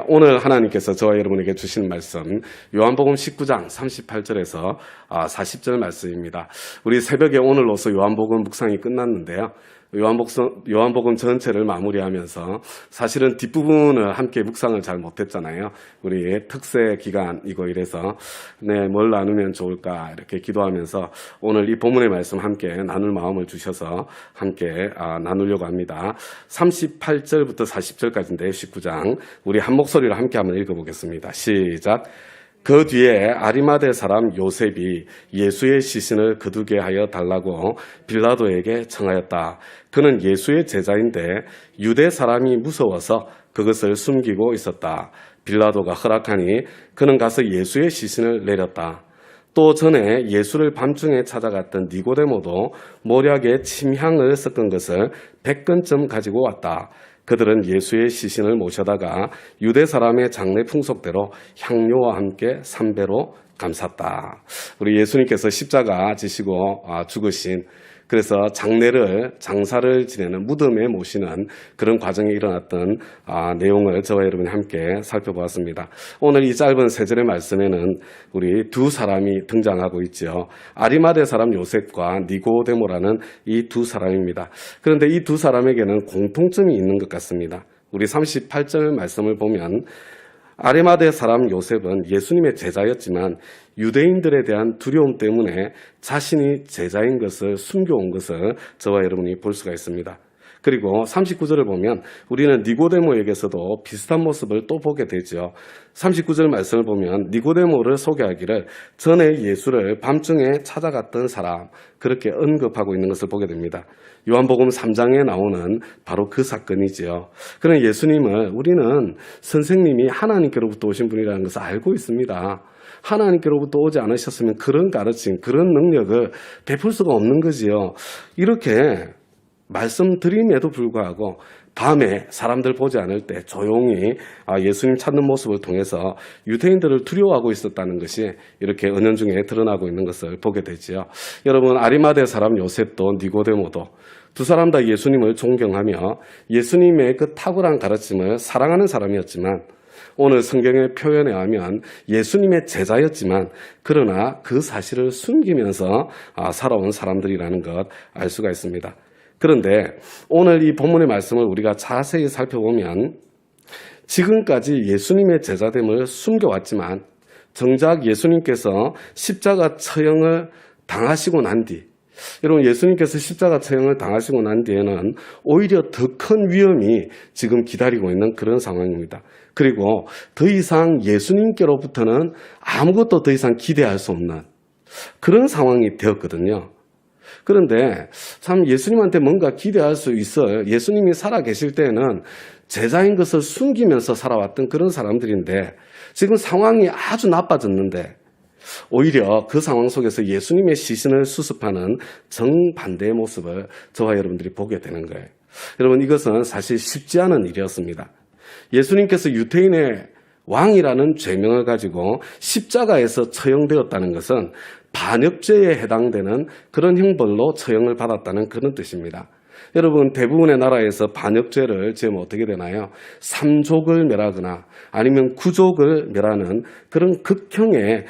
오늘 하나님께서 저와 여러분에게 주신 말씀 요한복음 19장 38절에서 40절 말씀입니다. 우리 새벽에 오늘로서 요한복음 묵상이 끝났는데요. 요한복음 전체를 마무리하면서 사실은 뒷부분을 함께 묵상을 잘 못했잖아요. 우리 특세 기간이고 이래서 뭘 나누면 좋을까 이렇게 기도하면서 오늘 이 본문의 말씀 함께 나눌 마음을 주셔서 함께 나누려고 합니다. 38절부터 40절까지인데 19장 우리 한 목소리로 함께 한번 읽어보겠습니다. 시작. 그 뒤에 아리마대 사람 요셉이 예수의 시신을 거두게 하여 달라고 빌라도에게 청하였다. 그는 예수의 제자인데 유대 사람이 무서워서 그것을 숨기고 있었다. 빌라도가 허락하니 그는 가서 예수의 시신을 내렸다. 또 전에 예수를 밤중에 찾아갔던 니고데모도 모략에 침향을 섞은 것을 100근쯤 가지고 왔다. 그들은 예수의 시신을 모셔다가 유대 사람의 장례 풍속대로 향료와 함께 삼배로 감쌌다. 우리 예수님께서 십자가 지시고 죽으신, 그래서 장사를 지내는 무덤에 모시는 그런 과정이 일어났던 내용을 저와 여러분이 함께 살펴보았습니다. 오늘 이 짧은 세 절의 말씀에는 우리 두 사람이 등장하고 있죠. 아리마대 사람 요셉과 니고데모라는 이 두 사람입니다. 그런데 이 두 사람에게는 공통점이 있는 것 같습니다. 우리 38절 말씀을 보면 아리마대 사람 요셉은 예수님의 제자였지만 유대인들에 대한 두려움 때문에 자신이 제자인 것을 숨겨온 것을 저와 여러분이 볼 수가 있습니다. 그리고 39절을 보면 우리는 니고데모에게서도 비슷한 모습을 또 보게 되죠. 39절 말씀을 보면 니고데모를 소개하기를 전에 예수를 밤중에 찾아갔던 사람, 그렇게 언급하고 있는 것을 보게 됩니다. 요한복음 3장에 나오는 바로 그 사건이지요. 그런 예수님을 우리는 선생님이 하나님께로부터 오신 분이라는 것을 알고 있습니다. 하나님께로부터 오지 않으셨으면 그런 가르침, 그런 능력을 베풀 수가 없는 거지요. 이렇게 말씀드림에도 불구하고 밤에 사람들 보지 않을 때 조용히 예수님 찾는 모습을 통해서 유대인들을 두려워하고 있었다는 것이 이렇게 은연중에 드러나고 있는 것을 보게 되지요. 여러분, 아리마대 사람 요셉도 니고데모도 두 사람 다 예수님을 존경하며 예수님의 그 탁월한 가르침을 사랑하는 사람이었지만 오늘 성경의 표현에 하면 예수님의 제자였지만 그러나 그 사실을 숨기면서 살아온 사람들이라는 것 알 수가 있습니다. 그런데 오늘 이 본문의 말씀을 우리가 자세히 살펴보면 지금까지 예수님의 제자됨을 숨겨왔지만 정작 예수님께서 십자가 처형을 당하시고 난 뒤, 여러분 예수님께서 십자가 처형을 당하시고 난 뒤에는 오히려 더 큰 위험이 지금 기다리고 있는 그런 상황입니다. 그리고 더 이상 예수님께로부터는 아무것도 더 이상 기대할 수 없는 그런 상황이 되었거든요. 그런데 참 예수님한테 뭔가 기대할 수 있어요. 예수님이 살아계실 때에는 제자인 것을 숨기면서 살아왔던 그런 사람들인데 지금 상황이 아주 나빠졌는데 오히려 그 상황 속에서 예수님의 시신을 수습하는 정반대의 모습을 저와 여러분들이 보게 되는 거예요. 여러분, 이것은 사실 쉽지 않은 일이었습니다. 예수님께서 유대인의 왕이라는 죄명을 가지고 십자가에서 처형되었다는 것은 반역죄에 해당되는 그런 형벌로 처형을 받았다는 그런 뜻입니다. 여러분, 대부분의 나라에서 반역죄를 지으면 어떻게 되나요? 3족을 멸하거나 아니면 9족을 멸하는 그런 극형에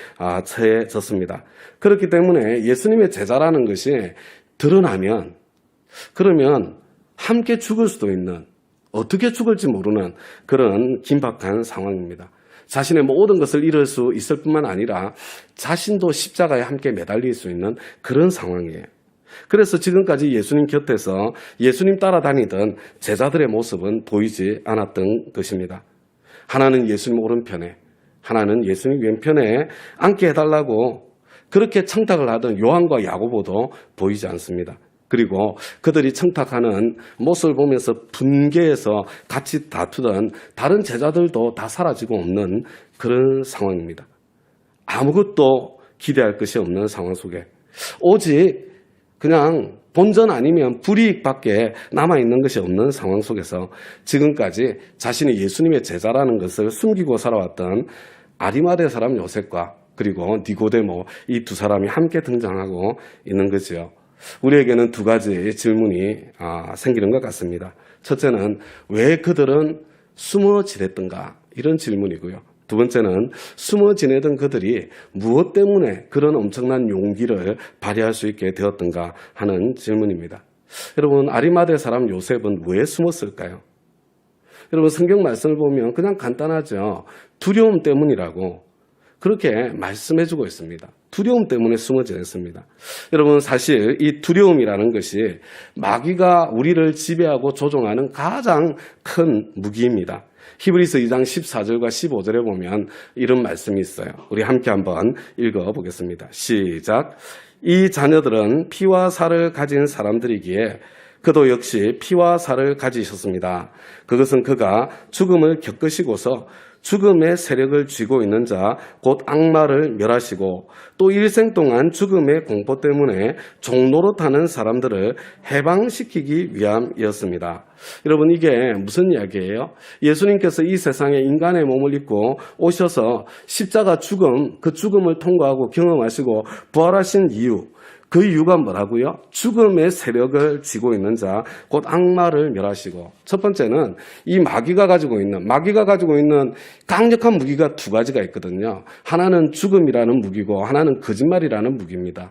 처해졌습니다. 그렇기 때문에 예수님의 제자라는 것이 드러나면 그러면 함께 죽을 수도 있는, 어떻게 죽을지 모르는 그런 긴박한 상황입니다. 자신의 모든 것을 잃을 수 있을 뿐만 아니라 자신도 십자가에 함께 매달릴 수 있는 그런 상황이에요. 그래서 지금까지 예수님 곁에서 예수님 따라다니던 제자들의 모습은 보이지 않았던 것입니다. 하나는 예수님 오른편에, 하나는 예수님 왼편에 앉게 해달라고 그렇게 청탁을 하던 요한과 야고보도 보이지 않습니다. 그리고 그들이 청탁하는 모습을 보면서 분개해서 같이 다투던 다른 제자들도 다 사라지고 없는 그런 상황입니다. 아무것도 기대할 것이 없는 상황 속에 오직 그냥 본전 아니면 불이익밖에 남아있는 것이 없는 상황 속에서 지금까지 자신이 예수님의 제자라는 것을 숨기고 살아왔던 아리마대 사람 요셉과 그리고 니고데모, 이 두 사람이 함께 등장하고 있는 거죠. 우리에게는 두 가지 질문이 생기는 것 같습니다. 첫째는 왜 그들은 숨어 지냈던가? 이런 질문이고요. 두 번째는 숨어 지내던 그들이 무엇 때문에 그런 엄청난 용기를 발휘할 수 있게 되었던가 하는 질문입니다. 여러분, 아리마대 사람 요셉은 왜 숨었을까요? 여러분, 성경 말씀을 보면 그냥 간단하죠. 두려움 때문이라고 그렇게 말씀해주고 있습니다. 두려움 때문에 숨어 지냈습니다. 여러분, 사실 이 두려움이라는 것이 마귀가 우리를 지배하고 조종하는 가장 큰 무기입니다. 히브리서 2장 14절과 15절에 보면 이런 말씀이 있어요. 우리 함께 한번 읽어보겠습니다. 시작. 이 자녀들은 피와 살을 가진 사람들이기에 그도 역시 피와 살을 가지셨습니다. 그것은 그가 죽음을 겪으시고서 죽음의 세력을 쥐고 있는 자, 곧 악마를 멸하시고 또 일생 동안 죽음의 공포 때문에 종노릇하는 사람들을 해방시키기 위함이었습니다. 여러분, 이게 무슨 이야기예요? 예수님께서 이 세상에 인간의 몸을 입고 오셔서 십자가 죽음, 그 죽음을 통과하고 경험하시고 부활하신 이유, 그 이유가 뭐라고요? 죽음의 세력을 쥐고 있는 자, 곧 악마를 멸하시고. 첫 번째는 이 마귀가 가지고 있는 강력한 무기가 두 가지가 있거든요. 하나는 죽음이라는 무기고 하나는 거짓말이라는 무기입니다.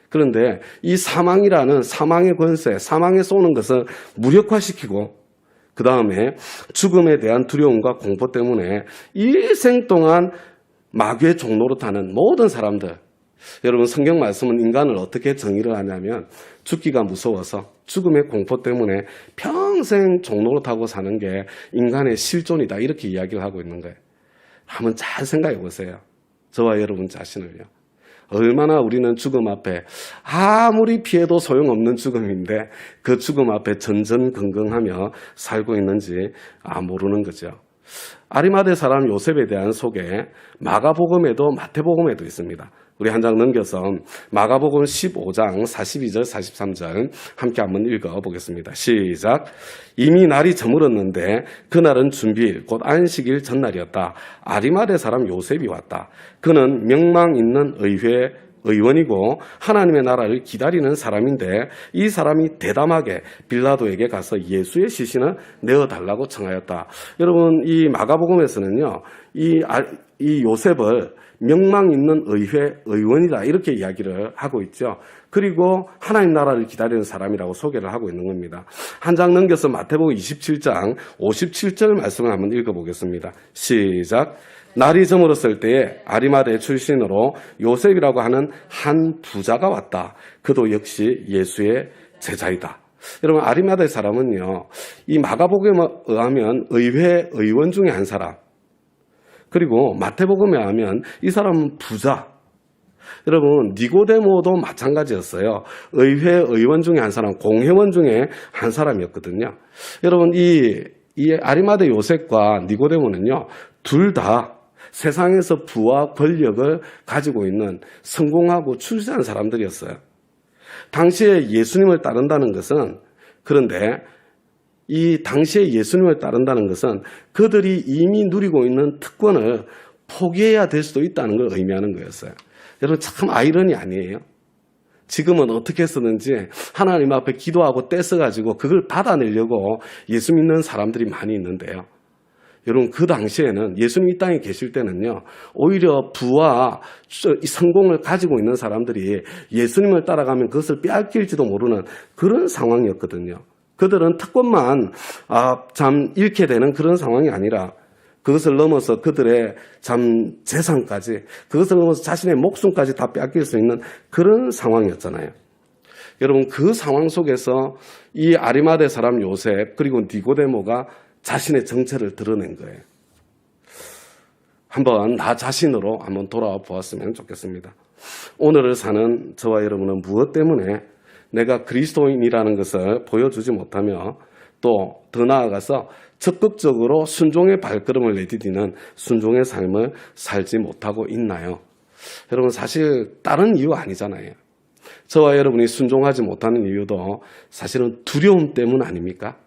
그런데 이 사망이라는 사망의 권세, 사망에 쏘는 것을 무력화시키고 그 다음에 죽음에 대한 두려움과 공포 때문에 일생 동안 마귀의 종노릇하는 모든 사람들, 여러분, 성경 말씀은 인간을 어떻게 정의를 하냐면 죽기가 무서워서 죽음의 공포 때문에 평생 종노릇하고 사는 게 인간의 실존이다, 이렇게 이야기를 하고 있는 거예요. 한번 잘 생각해 보세요. 저와 여러분 자신을요. 얼마나 우리는 죽음 앞에 아무리 피해도 소용없는 죽음인데 그 죽음 앞에 전전긍긍하며 살고 있는지 모르는 거죠. 아리마대 사람 요셉에 대한 소개, 마가복음에도 마태복음에도 있습니다. 우리 한 장 넘겨서 마가복음 15장 42절 43절 함께 한번 읽어보겠습니다. 시작. 이미 날이 저물었는데 그날은 준비일 곧 안식일 전날이었다. 아리마대 사람 요셉이 왔다. 그는 명망 있는 의원이고 하나님의 나라를 기다리는 사람인데 이 사람이 대담하게 빌라도에게 가서 예수의 시신을 내어달라고 청하였다. 여러분, 이 마가복음에서는요, 이 요셉을 명망 있는 의원이다, 이렇게 이야기를 하고 있죠. 그리고 하나님 나라를 기다리는 사람이라고 소개를 하고 있는 겁니다. 한 장 넘겨서 마태복음 27장 57절 말씀을 한번 읽어보겠습니다. 시작. 날이 저물었을 때에 아리마대 출신으로 요셉이라고 하는 한 부자가 왔다. 그도 역시 예수의 제자이다. 여러분, 아리마대 사람은요, 이 마가복음에 의하면 의원 중에 한 사람, 그리고 마태복음에 하면 이 사람은 부자. 여러분, 니고데모도 마찬가지였어요. 의원 중에 한 사람, 공회원 중에 한 사람이었거든요. 여러분, 이 아리마대 요셉과 니고데모는요, 둘 다 세상에서 부와 권력을 가지고 있는 성공하고 출세한 사람들이었어요. 당시에 예수님을 따른다는 것은, 그런데 이 당시에 예수님을 따른다는 것은 그들이 이미 누리고 있는 특권을 포기해야 될 수도 있다는 걸 의미하는 거였어요. 여러분, 참 아이러니 아니에요? 지금은 어떻게 쓰는지 하나님 앞에 기도하고 떼써가지고 그걸 받아내려고 예수 믿는 사람들이 많이 있는데요. 여러분, 그 당시에는 예수님 이 땅에 계실 때는요, 오히려 부와 성공을 가지고 있는 사람들이 예수님을 따라가면 그것을 빼앗길지도 모르는 그런 상황이었거든요. 그들은 특권만 잃게 되는 그런 상황이 아니라 그것을 넘어서 그들의 재산까지, 그것을 넘어서 자신의 목숨까지 다 빼앗길 수 있는 그런 상황이었잖아요. 여러분, 그 상황 속에서 이 아리마대 사람 요셉 그리고 니고데모가 자신의 정체를 드러낸 거예요. 한번 나 자신으로 한번 돌아와 보았으면 좋겠습니다. 오늘을 사는 저와 여러분은 무엇 때문에 내가 그리스도인이라는 것을 보여주지 못하며 또 더 나아가서 적극적으로 순종의 발걸음을 내디디는 순종의 삶을 살지 못하고 있나요? 여러분, 사실 다른 이유 아니잖아요. 저와 여러분이 순종하지 못하는 이유도 사실은 두려움 때문 아닙니까?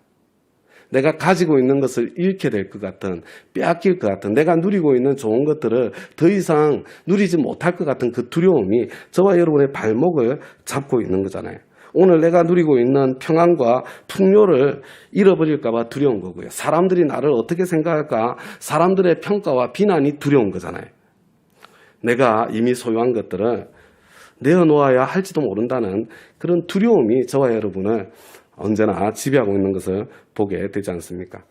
내가 가지고 있는 것을 잃게 될 것 같은, 빼앗길 것 같은, 내가 누리고 있는 좋은 것들을 더 이상 누리지 못할 것 같은 그 두려움이 저와 여러분의 발목을 잡고 있는 거잖아요. 오늘 내가 누리고 있는 평안과 풍요를 잃어버릴까 봐 두려운 거고요. 사람들이 나를 어떻게 생각할까? 사람들의 평가와 비난이 두려운 거잖아요. 내가 이미 소유한 것들을 내어놓아야 할지도 모른다는 그런 두려움이 저와 여러분을 언제나 지배하고 있는 것을 보게 되지 않습니까?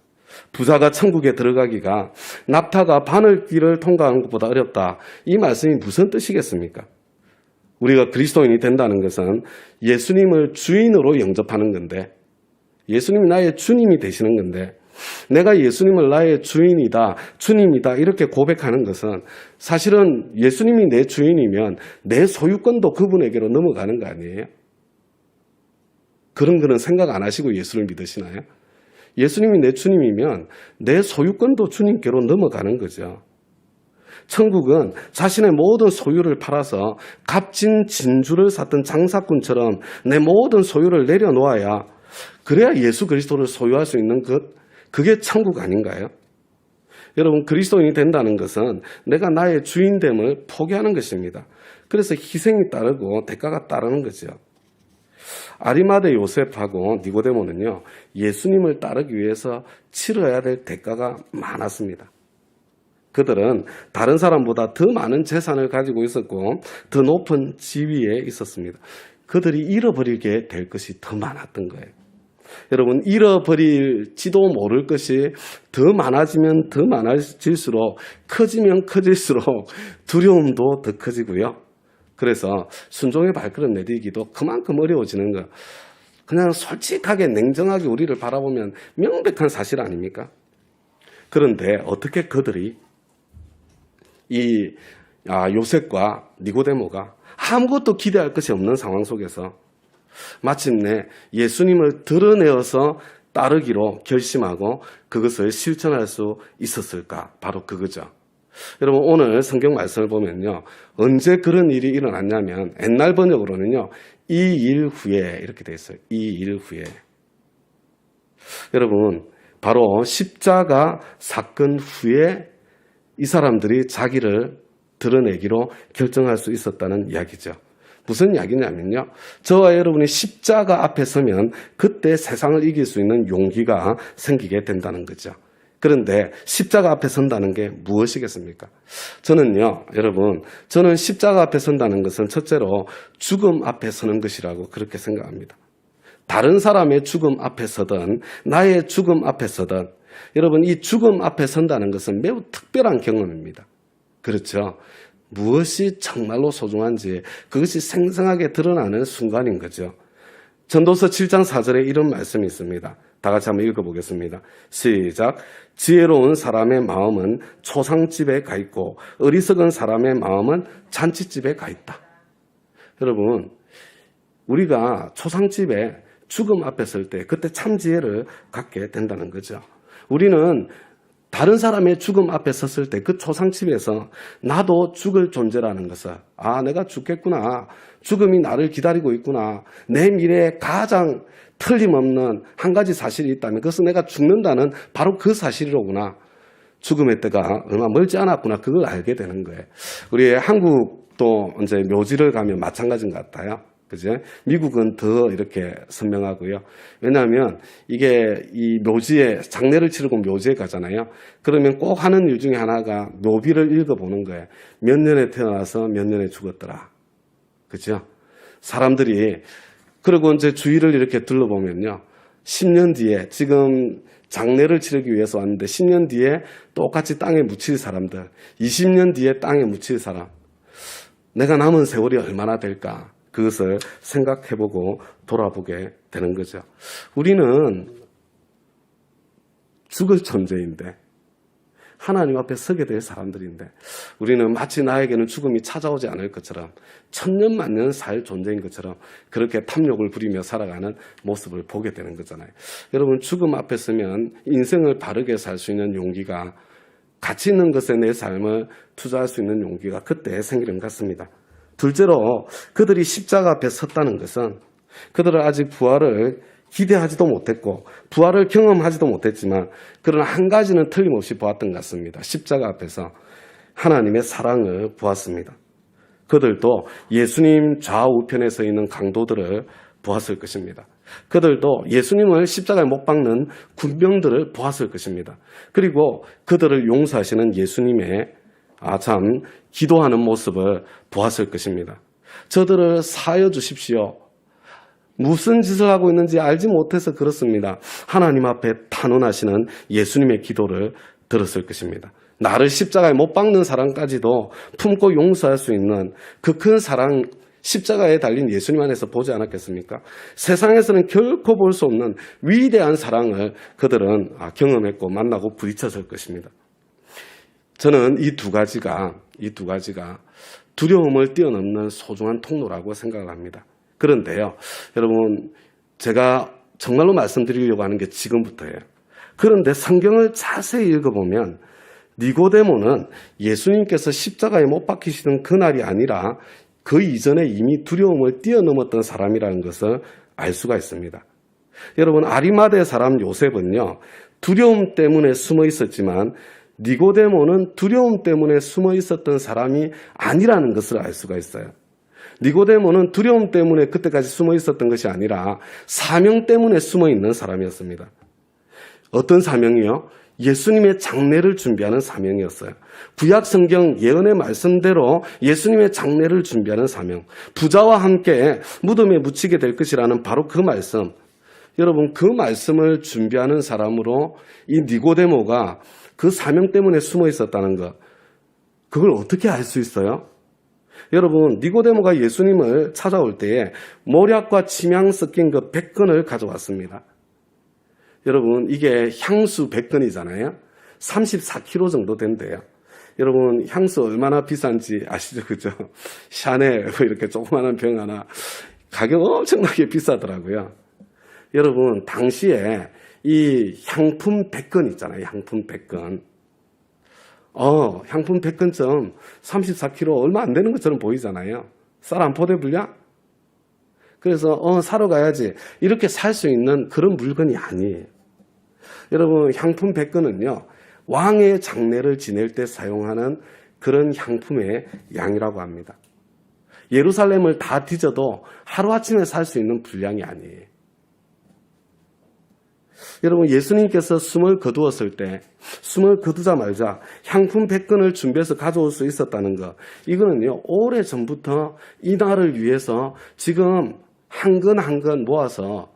부자가 천국에 들어가기가 낙타가 바늘길을 통과하는 것보다 어렵다. 이 말씀이 무슨 뜻이겠습니까? 우리가 그리스도인이 된다는 것은 예수님을 주인으로 영접하는 건데, 예수님이 나의 주님이 되시는 건데, 내가 예수님을 나의 주인이다, 주님이다 이렇게 고백하는 것은 사실은 예수님이 내 주인이면 내 소유권도 그분에게로 넘어가는 거 아니에요? 그런 생각 안 하시고 예수를 믿으시나요? 예수님이 내 주님이면 내 소유권도 주님께로 넘어가는 거죠. 천국은 자신의 모든 소유를 팔아서 값진 진주를 샀던 장사꾼처럼 내 모든 소유를 내려놓아야, 그래야 예수 그리스도를 소유할 수 있는 그게 천국 아닌가요? 여러분, 그리스도인이 된다는 것은 내가 나의 주인됨을 포기하는 것입니다. 그래서 희생이 따르고 대가가 따르는 거죠. 아리마대 요셉하고 니고데모는요, 예수님을 따르기 위해서 치러야 될 대가가 많았습니다. 그들은 다른 사람보다 더 많은 재산을 가지고 있었고 더 높은 지위에 있었습니다. 그들이 잃어버리게 될 것이 더 많았던 거예요. 여러분, 잃어버릴지도 모를 것이 더 많아지면 더 많아질수록, 커지면 커질수록 두려움도 더 커지고요. 그래서 순종의 발걸음 내딛기도 그만큼 어려워지는 거. 그냥 솔직하게 냉정하게 우리를 바라보면 명백한 사실 아닙니까? 그런데 어떻게 그들이 이 요셉과 니고데모가 아무것도 기대할 것이 없는 상황 속에서 마침내 예수님을 드러내어서 따르기로 결심하고 그것을 실천할 수 있었을까? 바로 그거죠. 여러분, 오늘 성경 말씀을 보면요, 언제 그런 일이 일어났냐면 옛날 번역으로는요, 이 일 후에 이렇게 돼 있어요. 이 일 후에. 여러분, 바로 십자가 사건 후에 이 사람들이 자기를 드러내기로 결정할 수 있었다는 이야기죠. 무슨 이야기냐면요, 저와 여러분이 십자가 앞에 서면 그때 세상을 이길 수 있는 용기가 생기게 된다는 거죠. 그런데 십자가 앞에 선다는 게 무엇이겠습니까? 저는요, 여러분, 저는 십자가 앞에 선다는 것은 첫째로 죽음 앞에 서는 것이라고 그렇게 생각합니다. 다른 사람의 죽음 앞에 서든 나의 죽음 앞에 서든, 여러분, 이 죽음 앞에 선다는 것은 매우 특별한 경험입니다. 그렇죠? 무엇이 정말로 소중한지 그것이 생생하게 드러나는 순간인 거죠. 전도서 7장 4절에 이런 말씀이 있습니다. 다 같이 한번 읽어보겠습니다. 시작. 지혜로운 사람의 마음은 초상집에 가 있고 어리석은 사람의 마음은 잔치집에 가 있다. 여러분, 우리가 초상집에 죽음 앞에 설 때 그때 참 지혜를 갖게 된다는 거죠. 우리는 다른 사람의 죽음 앞에 섰을 때 그 초상집에서 나도 죽을 존재라는 것을, 내가 죽겠구나, 죽음이 나를 기다리고 있구나, 내 미래에 가장 틀림없는 한 가지 사실이 있다면 그것은 내가 죽는다는 바로 그 사실이로구나, 죽음의 때가 얼마 멀지 않았구나, 그걸 알게 되는 거예요. 우리 한국도 이제 묘지를 가면 마찬가지인 것 같아요. 그죠? 미국은 더 이렇게 선명하고요. 왜냐하면 이게 이 묘지에, 장례를 치르고 묘지에 가잖아요. 그러면 꼭 하는 일 중에 하나가 묘비를 읽어보는 거예요. 몇 년에 태어나서 몇 년에 죽었더라. 그죠? 사람들이, 그리고 이제 주위를 이렇게 둘러보면요, 10년 뒤에, 지금 장례를 치르기 위해서 왔는데 10년 뒤에 똑같이 땅에 묻힐 사람들, 20년 뒤에 땅에 묻힐 사람, 내가 남은 세월이 얼마나 될까? 그것을 생각해보고 돌아보게 되는 거죠. 우리는 죽을 존재인데, 하나님 앞에 서게 될 사람들인데, 우리는 마치 나에게는 죽음이 찾아오지 않을 것처럼, 천년만년 살 존재인 것처럼 그렇게 탐욕을 부리며 살아가는 모습을 보게 되는 거잖아요. 여러분, 죽음 앞에 서면 인생을 바르게 살 수 있는 용기가, 가치 있는 것에 내 삶을 투자할 수 있는 용기가 그때 생기는 것 같습니다. 둘째로, 그들이 십자가 앞에 섰다는 것은 그들은 아직 부활을 기대하지도 못했고 부활을 경험하지도 못했지만, 그러나 한 가지는 틀림없이 보았던 것 같습니다. 십자가 앞에서 하나님의 사랑을 보았습니다. 그들도 예수님 좌우편에 서 있는 강도들을 보았을 것입니다. 그들도 예수님을 십자가에 못 박는 군병들을 보았을 것입니다. 그리고 그들을 용서하시는 예수님의 참 기도하는 모습을 보았을 것입니다. 저들을 사하여 주십시오. 무슨 짓을 하고 있는지 알지 못해서 그렇습니다. 하나님 앞에 탄원하시는 예수님의 기도를 들었을 것입니다. 나를 십자가에 못 박는 사랑까지도 품고 용서할 수 있는 그 큰 사랑, 십자가에 달린 예수님 안에서 보지 않았겠습니까? 세상에서는 결코 볼 수 없는 위대한 사랑을 그들은 경험했고 만나고 부딪혔을 것입니다. 저는 이 두 가지가 두려움을 뛰어넘는 소중한 통로라고 생각을 합니다. 그런데요, 여러분, 제가 정말로 말씀드리려고 하는 게 지금부터예요. 그런데 성경을 자세히 읽어보면 니고데모는 예수님께서 십자가에 못 박히시던 그날이 아니라 그 이전에 이미 두려움을 뛰어넘었던 사람이라는 것을 알 수가 있습니다. 여러분, 아리마대 사람 요셉은요, 두려움 때문에 숨어 있었지만 니고데모는 두려움 때문에 숨어 있었던 사람이 아니라는 것을 알 수가 있어요. 니고데모는 두려움 때문에 그때까지 숨어 있었던 것이 아니라 사명 때문에 숨어 있는 사람이었습니다. 어떤 사명이요? 예수님의 장례를 준비하는 사명이었어요. 구약 성경 예언의 말씀대로 예수님의 장례를 준비하는 사명, 부자와 함께 무덤에 묻히게 될 것이라는 바로 그 말씀, 여러분, 그 말씀을 준비하는 사람으로 이 니고데모가 그 사명 때문에 숨어 있었다는 것, 그걸 어떻게 알 수 있어요? 여러분, 니고데모가 예수님을 찾아올 때에 모략과 침향 섞인 그 100근을 가져왔습니다. 여러분, 이게 향수 100근이잖아요. 34kg 정도 된대요. 여러분, 향수 얼마나 비싼지 아시죠? 그죠? 샤넬 이렇게 조그마한 병 하나 가격 엄청나게 비싸더라고요. 여러분, 당시에 이 향품 100근 있잖아요. 향품 100근. 향품 100근쯤 34kg 얼마 안 되는 것처럼 보이잖아요. 쌀 한 포대 불량? 그래서 사러 가야지. 이렇게 살 수 있는 그런 물건이 아니에요. 여러분, 향품 100근은요. 왕의 장례를 지낼 때 사용하는 그런 향품의 양이라고 합니다. 예루살렘을 다 뒤져도 하루아침에 살 수 있는 분량이 아니에요. 여러분, 예수님께서 숨을 거두었을 때 숨을 거두자마자 향품 100근을 준비해서 가져올 수 있었다는 것, 이거는요, 오래전부터 이 날을 위해서 지금 한 근 한 근 모아서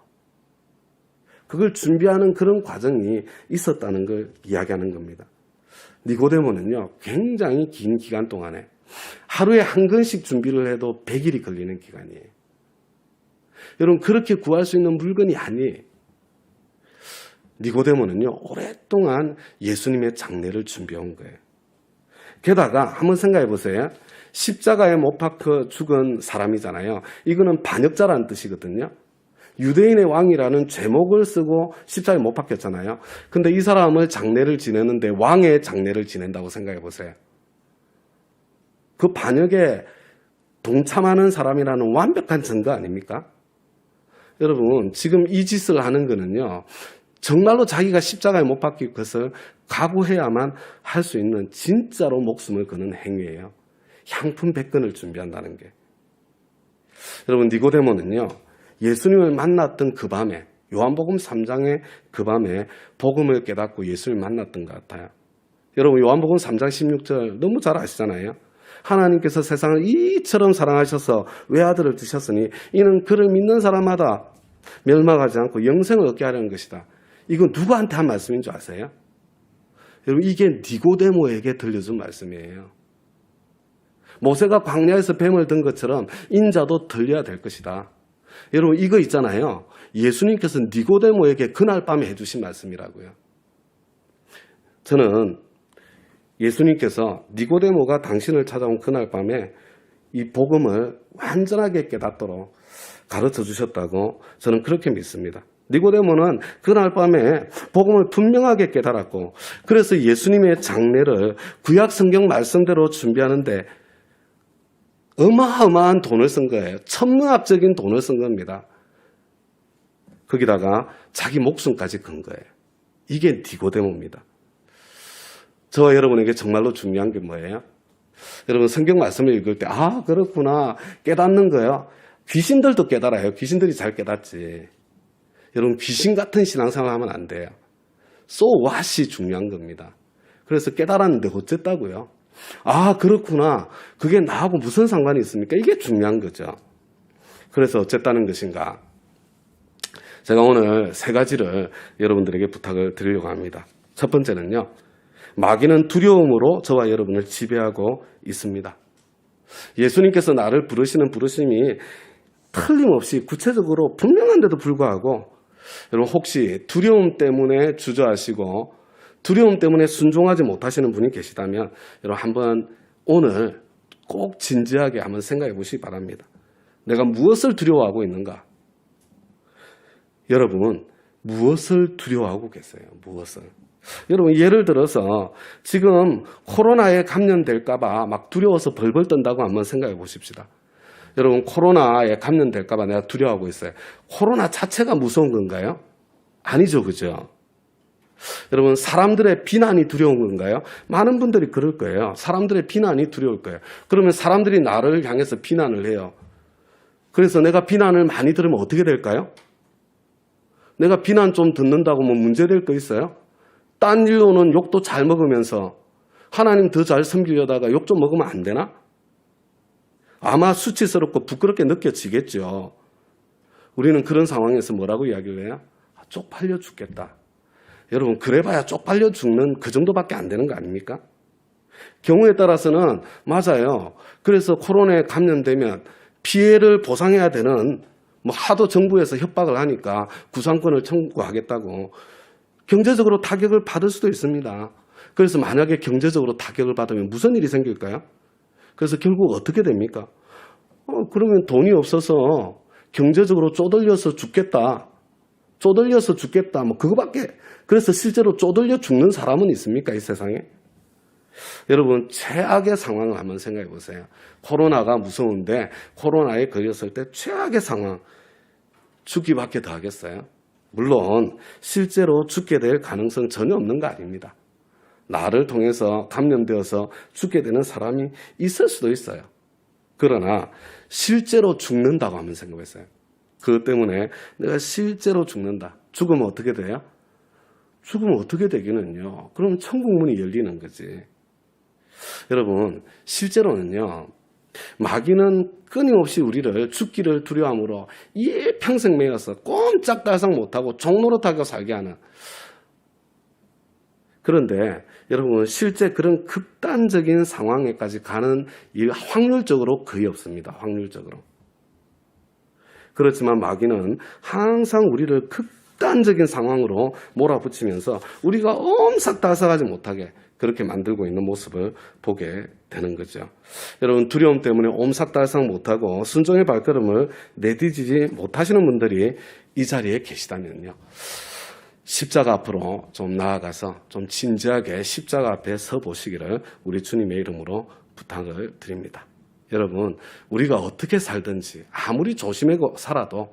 그걸 준비하는 그런 과정이 있었다는 걸 이야기하는 겁니다. 니고데모는요, 굉장히 긴 기간 동안에 하루에 한 근씩 준비를 해도 100일이 걸리는 기간이에요. 여러분, 그렇게 구할 수 있는 물건이 아니에요. 니고데모는요, 오랫동안 예수님의 장례를 준비해온 거예요. 게다가 한번 생각해 보세요. 십자가에 못 박혀 죽은 사람이잖아요. 이거는 반역자라는 뜻이거든요. 유대인의 왕이라는 제목을 쓰고 십자가에 못 박혔잖아요. 근데 이 사람을 장례를 지내는데 왕의 장례를 지낸다고 생각해 보세요. 그 반역에 동참하는 사람이라는 완벽한 증거 아닙니까? 여러분, 지금 이 짓을 하는 거는요, 정말로 자기가 십자가에 못 박힐 것을 각오해야만 할 수 있는 진짜로 목숨을 거는 행위예요. 향품 100근을 준비한다는 게. 여러분, 니고데모는요, 예수님을 만났던 그 밤에, 요한복음 3장의 그 밤에 복음을 깨닫고 예수님을 만났던 것 같아요. 여러분, 요한복음 3장 16절 너무 잘 아시잖아요. 하나님께서 세상을 이처럼 사랑하셔서 외아들을 주셨으니 이는 그를 믿는 사람마다 멸망하지 않고 영생을 얻게 하려는 것이다. 이건 누구한테 한 말씀인 줄 아세요? 여러분, 이게 니고데모에게 들려준 말씀이에요. 모세가 광야에서 뱀을 든 것처럼 인자도 들려야 될 것이다. 여러분, 이거 있잖아요. 예수님께서 니고데모에게 그날 밤에 해주신 말씀이라고요. 저는 예수님께서 니고데모가 당신을 찾아온 그날 밤에 이 복음을 완전하게 깨닫도록 가르쳐 주셨다고 저는 그렇게 믿습니다. 니고데모는 그날 밤에 복음을 분명하게 깨달았고, 그래서 예수님의 장례를 구약 성경 말씀대로 준비하는데 어마어마한 돈을 쓴 거예요. 천문학적인 돈을 쓴 겁니다. 거기다가 자기 목숨까지 건 거예요. 이게 니고데모입니다. 저와 여러분에게 정말로 중요한 게 뭐예요? 여러분, 성경 말씀을 읽을 때 그렇구나 깨닫는 거예요. 귀신들도 깨달아요. 귀신들이 잘 깨닫지. 여러분 귀신 같은 신앙생활 하면 안 돼요. So what이 중요한 겁니다. 그래서 깨달았는데 어쨌다고요? 아 그렇구나. 그게 나하고 무슨 상관이 있습니까? 이게 중요한 거죠. 그래서 어쨌다는 것인가? 제가 오늘 세 가지를 여러분들에게 부탁을 드리려고 합니다. 첫 번째는요. 마귀는 두려움으로 저와 여러분을 지배하고 있습니다. 예수님께서 나를 부르시는 부르심이 틀림없이 구체적으로 분명한데도 불구하고 여러분 혹시 두려움 때문에 주저하시고 두려움 때문에 순종하지 못하시는 분이 계시다면 여러분 한번 오늘 꼭 진지하게 한번 생각해 보시기 바랍니다. 내가 무엇을 두려워하고 있는가? 여러분 무엇을 두려워하고 계세요? 무엇을? 여러분 예를 들어서 지금 코로나에 감염될까 봐 막 두려워서 벌벌 떤다고 한번 생각해 보십시다. 여러분 코로나에 감염될까 봐 내가 두려워하고 있어요. 코로나 자체가 무서운 건가요? 아니죠. 그죠? 여러분 사람들의 비난이 두려운 건가요? 많은 분들이 그럴 거예요. 사람들의 비난이 두려울 거예요. 그러면 사람들이 나를 향해서 비난을 해요. 그래서 내가 비난을 많이 들으면 어떻게 될까요? 내가 비난 좀 듣는다고 뭐 문제될 거 있어요? 딴 일로는 욕도 잘 먹으면서 하나님 더 잘 섬기려다가 욕 좀 먹으면 안 되나? 아마 수치스럽고 부끄럽게 느껴지겠죠. 우리는 그런 상황에서 뭐라고 이야기를 해요? 쪽팔려 죽겠다. 여러분 그래봐야 쪽팔려 죽는 그 정도밖에 안 되는 거 아닙니까? 경우에 따라서는 맞아요. 그래서 코로나에 감염되면 피해를 보상해야 되는 뭐 하도 정부에서 협박을 하니까 구상권을 청구하겠다고 경제적으로 타격을 받을 수도 있습니다. 그래서 만약에 경제적으로 타격을 받으면 무슨 일이 생길까요? 그래서 결국 어떻게 됩니까? 그러면 돈이 없어서 경제적으로 쪼들려서 죽겠다. 쪼들려서 죽겠다. 뭐 그거밖에. 그래서 실제로 쪼들려 죽는 사람은 있습니까? 이 세상에? 여러분 최악의 상황을 한번 생각해 보세요. 코로나가 무서운데 코로나에 걸렸을 때 최악의 상황. 죽기밖에 더 하겠어요? 물론 실제로 죽게 될 가능성 전혀 없는 거 아닙니다. 나를 통해서 감염되어서 죽게 되는 사람이 있을 수도 있어요. 그러나 실제로 죽는다고 한번 생각했어요. 그것 때문에 내가 실제로 죽는다. 죽으면 어떻게 돼요? 죽으면 어떻게 되기는요. 그럼 천국문이 열리는 거지. 여러분 실제로는요. 마귀는 끊임없이 우리를 죽기를 두려워함으로 일평생 매여서 꼼짝달싹 못하고 종노릇하게 살게 하는. 그런데 여러분 실제 그런 극단적인 상황에까지 가는 일 확률적으로 거의 없습니다. 확률적으로. 그렇지만 마귀는 항상 우리를 극단적인 상황으로 몰아붙이면서 우리가 옴삭달싹하지 못하게 그렇게 만들고 있는 모습을 보게 되는 거죠. 여러분 두려움 때문에 옴삭달싹 못하고 순종의 발걸음을 내디디지 못하시는 분들이 이 자리에 계시다면요. 십자가 앞으로 좀 나아가서 좀 진지하게 십자가 앞에 서 보시기를 우리 주님의 이름으로 부탁을 드립니다. 여러분 우리가 어떻게 살든지 아무리 조심하고 살아도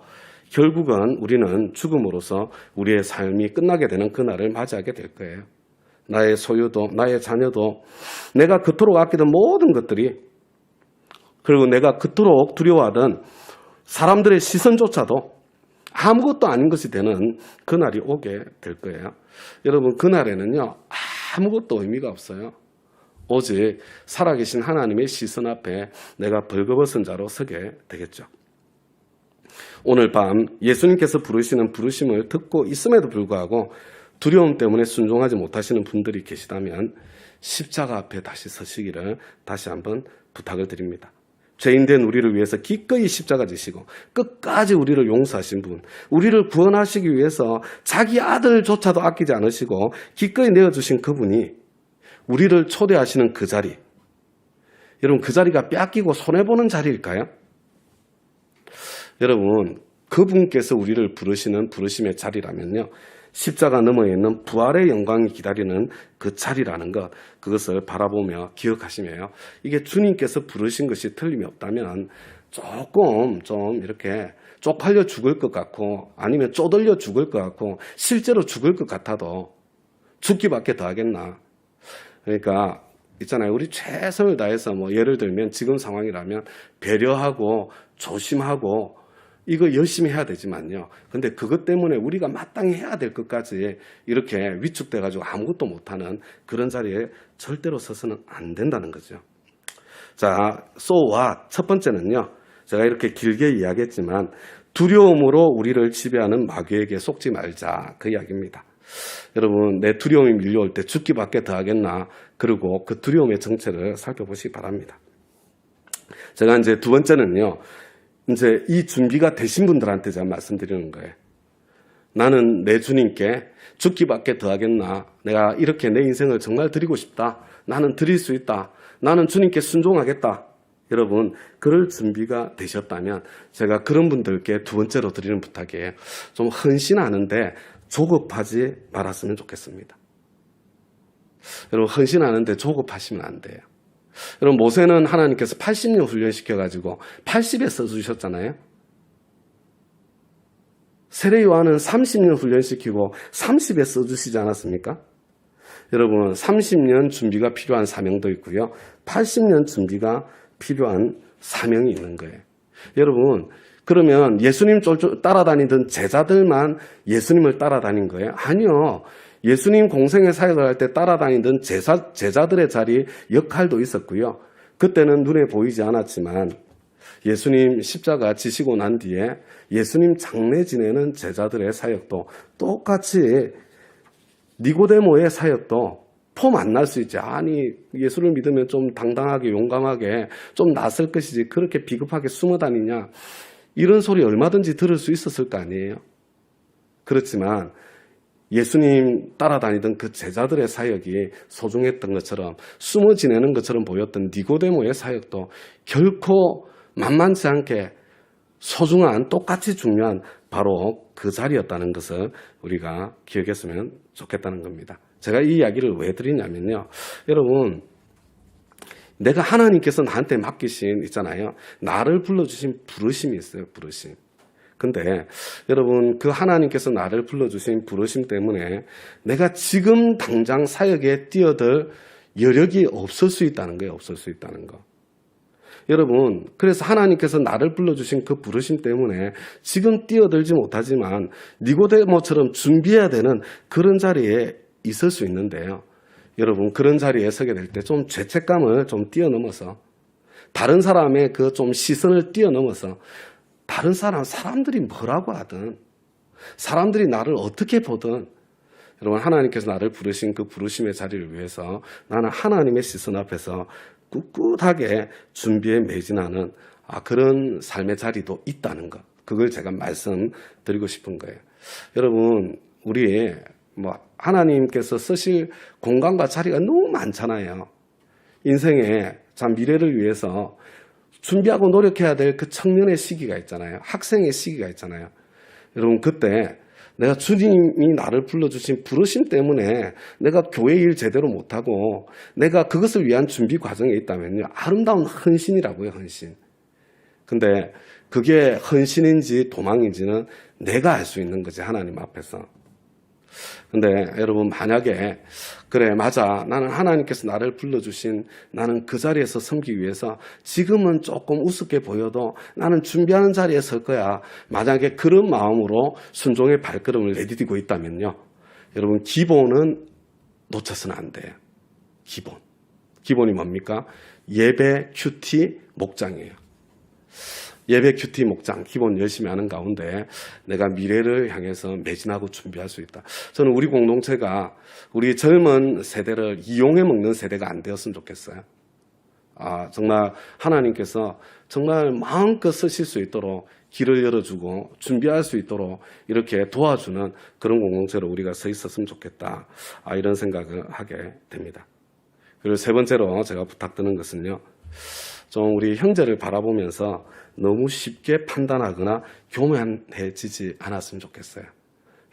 결국은 우리는 죽음으로써 우리의 삶이 끝나게 되는 그날을 맞이하게 될 거예요. 나의 소유도 나의 자녀도 내가 그토록 아끼던 모든 것들이 그리고 내가 그토록 두려워하던 사람들의 시선조차도 아무것도 아닌 것이 되는 그날이 오게 될 거예요. 여러분 그날에는요 아무것도 의미가 없어요. 오직 살아계신 하나님의 시선 앞에 내가 벌거벗은 자로 서게 되겠죠. 오늘 밤 예수님께서 부르시는 부르심을 듣고 있음에도 불구하고 두려움 때문에 순종하지 못하시는 분들이 계시다면 십자가 앞에 다시 서시기를 다시 한번 부탁을 드립니다. 죄인된 우리를 위해서 기꺼이 십자가 지시고 끝까지 우리를 용서하신 분, 우리를 구원하시기 위해서 자기 아들조차도 아끼지 않으시고 기꺼이 내어주신 그분이 우리를 초대하시는 그 자리, 여러분 그 자리가 뺏기고 손해보는 자리일까요? 여러분 그분께서 우리를 부르시는 부르심의 자리라면요. 십자가 너머에 있는 부활의 영광이 기다리는 그 자리라는 것, 그것을 바라보며 기억하시며요. 이게 주님께서 부르신 것이 틀림이 없다면 조금 좀 이렇게 쪽팔려 죽을 것 같고 아니면 쪼들려 죽을 것 같고 실제로 죽을 것 같아도 죽기밖에 더 하겠나. 그러니까 있잖아요. 우리 최선을 다해서 뭐 예를 들면 지금 상황이라면 배려하고 조심하고 이거 열심히 해야 되지만요. 근데 그것 때문에 우리가 마땅히 해야 될 것까지 이렇게 위축돼 가지고 아무것도 못하는 그런 자리에 절대로 서서는 안 된다는 거죠. 자, so what? 첫 번째는요. 제가 이렇게 길게 이야기했지만 두려움으로 우리를 지배하는 마귀에게 속지 말자. 그 이야기입니다. 여러분, 내 두려움이 밀려올 때 죽기밖에 더 하겠나? 그리고 그 두려움의 정체를 살펴보시기 바랍니다. 제가 이제 두 번째는요. 이제 이 준비가 되신 분들한테 제가 말씀드리는 거예요. 나는 내 주님께 죽기밖에 더 하겠나? 내가 이렇게 내 인생을 정말 드리고 싶다. 나는 드릴 수 있다. 나는 주님께 순종하겠다. 여러분, 그럴 준비가 되셨다면 제가 그런 분들께 두 번째로 드리는 부탁이에요. 좀 헌신하는데 조급하지 말았으면 좋겠습니다. 여러분, 헌신하는데 조급하시면 안 돼요. 여러분, 모세는 하나님께서 80년 훈련시켜가지고 80에 써주셨잖아요. 세례 요한은 30년 훈련시키고 30에 써주시지 않았습니까? 여러분, 30년 준비가 필요한 사명도 있고요. 80년 준비가 필요한 사명이 있는 거예요. 여러분, 그러면 예수님 쫄쫄 따라다니던 제자들만 예수님을 따라다닌 거예요? 아니요. 예수님 공생의 사역을 할 때 따라다니던 제자들의 자리 역할도 있었고요. 그때는 눈에 보이지 않았지만 예수님 십자가 지시고 난 뒤에 예수님 장례 지내는 제자들의 사역도 똑같이 니고데모의 사역도 폼 안 날 수 있지. 아니, 예수를 믿으면 좀 당당하게 용감하게 좀 낯설 것이지 그렇게 비겁하게 숨어 다니냐. 이런 소리 얼마든지 들을 수 있었을 거 아니에요. 그렇지만 예수님 따라다니던 그 제자들의 사역이 소중했던 것처럼 숨어 지내는 것처럼 보였던 니고데모의 사역도 결코 만만치 않게 소중한 똑같이 중요한 바로 그 자리였다는 것을 우리가 기억했으면 좋겠다는 겁니다. 제가 이 이야기를 왜 드리냐면요. 여러분, 내가 하나님께서 나한테 맡기신 있잖아요. 나를 불러주신 부르심이 있어요. 부르심. 근데 여러분, 그 하나님께서 나를 불러주신 부르심 때문에 내가 지금 당장 사역에 뛰어들 여력이 없을 수 있다는 거예요. 없을 수 있다는 거. 여러분, 그래서 하나님께서 나를 불러주신 그 부르심 때문에 지금 뛰어들지 못하지만 니고데모처럼 준비해야 되는 그런 자리에 있을 수 있는데요. 여러분, 그런 자리에 서게 될 때 좀 죄책감을 좀 뛰어넘어서 다른 사람의 그 좀 시선을 뛰어넘어서 다른 사람들이 뭐라고 하든 사람들이 나를 어떻게 보든 여러분, 하나님께서 나를 부르신 그 부르심의 자리를 위해서 나는 하나님의 시선 앞에서 꿋꿋하게 준비에 매진하는 그런 삶의 자리도 있다는 것. 그걸 제가 말씀드리고 싶은 거예요. 여러분, 우리 하나님께서 쓰실 공간과 자리가 너무 많잖아요. 인생에 참 미래를 위해서 준비하고 노력해야 될 그 청년의 시기가 있잖아요. 학생의 시기가 있잖아요. 여러분, 그때 내가 주님이 나를 불러주신 부르심 때문에 내가 교회 일 제대로 못하고 내가 그것을 위한 준비 과정에 있다면요. 아름다운 헌신이라고요, 헌신. 근데 그게 헌신인지 도망인지는 내가 알 수 있는 거지, 하나님 앞에서. 근데 여러분, 만약에 그래 맞아, 나는 하나님께서 나를 불러주신 나는 그 자리에서 섬기기 위해서 지금은 조금 우습게 보여도 나는 준비하는 자리에 설 거야. 만약에 그런 마음으로 순종의 발걸음을 내디디고 있다면요, 여러분, 기본은 놓쳐서는 안 돼요. 기본이 뭡니까? 예배, 큐티, 목장이에요. 예배, 큐티, 목장, 기본 열심히 하는 가운데 내가 미래를 향해서 매진하고 준비할 수 있다. 저는 우리 공동체가 우리 젊은 세대를 이용해 먹는 세대가 안 되었으면 좋겠어요. 정말 하나님께서 정말 마음껏 쓰실 수 있도록 길을 열어주고 준비할 수 있도록 이렇게 도와주는 그런 공동체로 우리가 서 있었으면 좋겠다. 이런 생각을 하게 됩니다. 그리고 세 번째로 제가 부탁드리는 것은요. 좀 우리 형제를 바라보면서 너무 쉽게 판단하거나 교만해지지 않았으면 좋겠어요.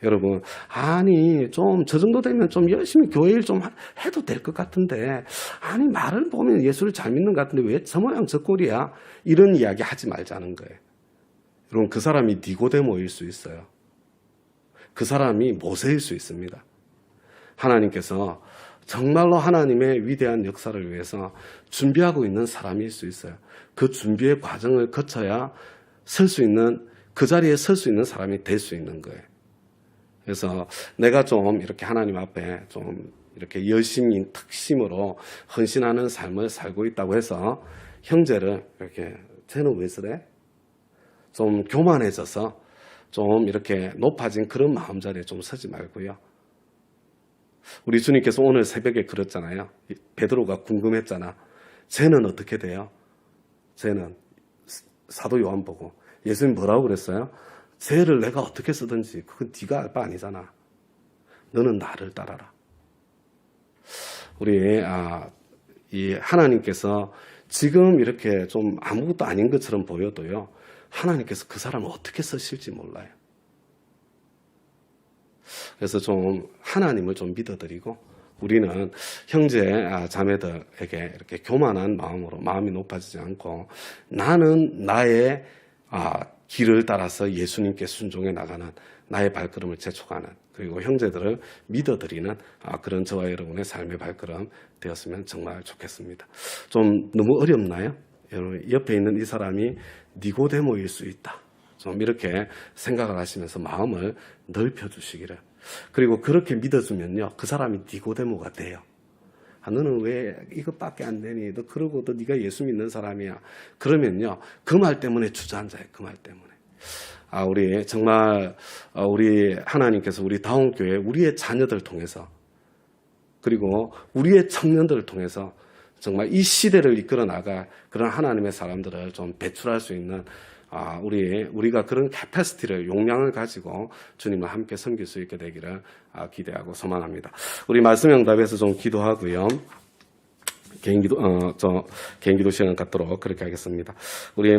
여러분, 아니 좀 저 정도 되면 좀 열심히 교회 일 좀 해도 될 것 같은데, 아니 말을 보면 예수를 잘 믿는 것 같은데 왜 저 모양 저 꼴이야? 이런 이야기 하지 말자는 거예요. 여러분, 그 사람이 니고데모일 수 있어요. 그 사람이 모세일 수 있습니다. 하나님께서 정말로 하나님의 위대한 역사를 위해서 준비하고 있는 사람일 수 있어요. 그 준비의 과정을 거쳐야 설 수 있는, 그 자리에 설 수 있는 사람이 될 수 있는 거예요. 그래서 내가 좀 이렇게 하나님 앞에 좀 이렇게 열심히 특심으로 헌신하는 삶을 살고 있다고 해서 형제를 이렇게, 쟤는 왜 그래? 좀 교만해져서 좀 이렇게 높아진 그런 마음자리에 좀 서지 말고요. 우리 주님께서 오늘 새벽에 그랬잖아요. 베드로가 궁금했잖아. 쟤는 어떻게 돼요? 쟤는 사도 요한 보고 예수님 뭐라고 그랬어요? 쟤를 내가 어떻게 쓰든지 그건 네가 알 바 아니잖아. 너는 나를 따라라. 우리 이 하나님께서 지금 이렇게 좀 아무것도 아닌 것처럼 보여도요. 하나님께서 그 사람을 어떻게 쓰실지 몰라요. 그래서 좀 하나님을 좀 믿어드리고 우리는 형제 자매들에게 이렇게 교만한 마음으로 마음이 높아지지 않고 나는 나의 길을 따라서 예수님께 순종해 나가는 나의 발걸음을 재촉하는 그리고 형제들을 믿어드리는 그런 저와 여러분의 삶의 발걸음 되었으면 정말 좋겠습니다. 좀 너무 어렵나요? 여러분 옆에 있는 이 사람이 니고데모일 수 있다. 좀 이렇게 생각을 하시면서 마음을 넓혀주시기를. 그리고 그렇게 믿어주면요. 그 사람이 니고데모가 돼요. 너는 왜 이것밖에 안 되니? 너 그러고도 네가 예수 믿는 사람이야. 그러면요. 그 말 때문에 주저앉아요. 그 말 때문에. 우리 정말 우리 하나님께서 우리 다운교회 우리의 자녀들 통해서 그리고 우리의 청년들을 통해서 정말 이 시대를 이끌어 나갈 그런 하나님의 사람들을 좀 배출할 수 있는 우리가 그런 캐패시티를 용량을 가지고 주님과 함께 섬길 수 있게 되기를 기대하고 소망합니다. 우리 말씀 응답에서 좀 기도하고요. 개인 기도 시간 갖도록 그렇게 하겠습니다. 우리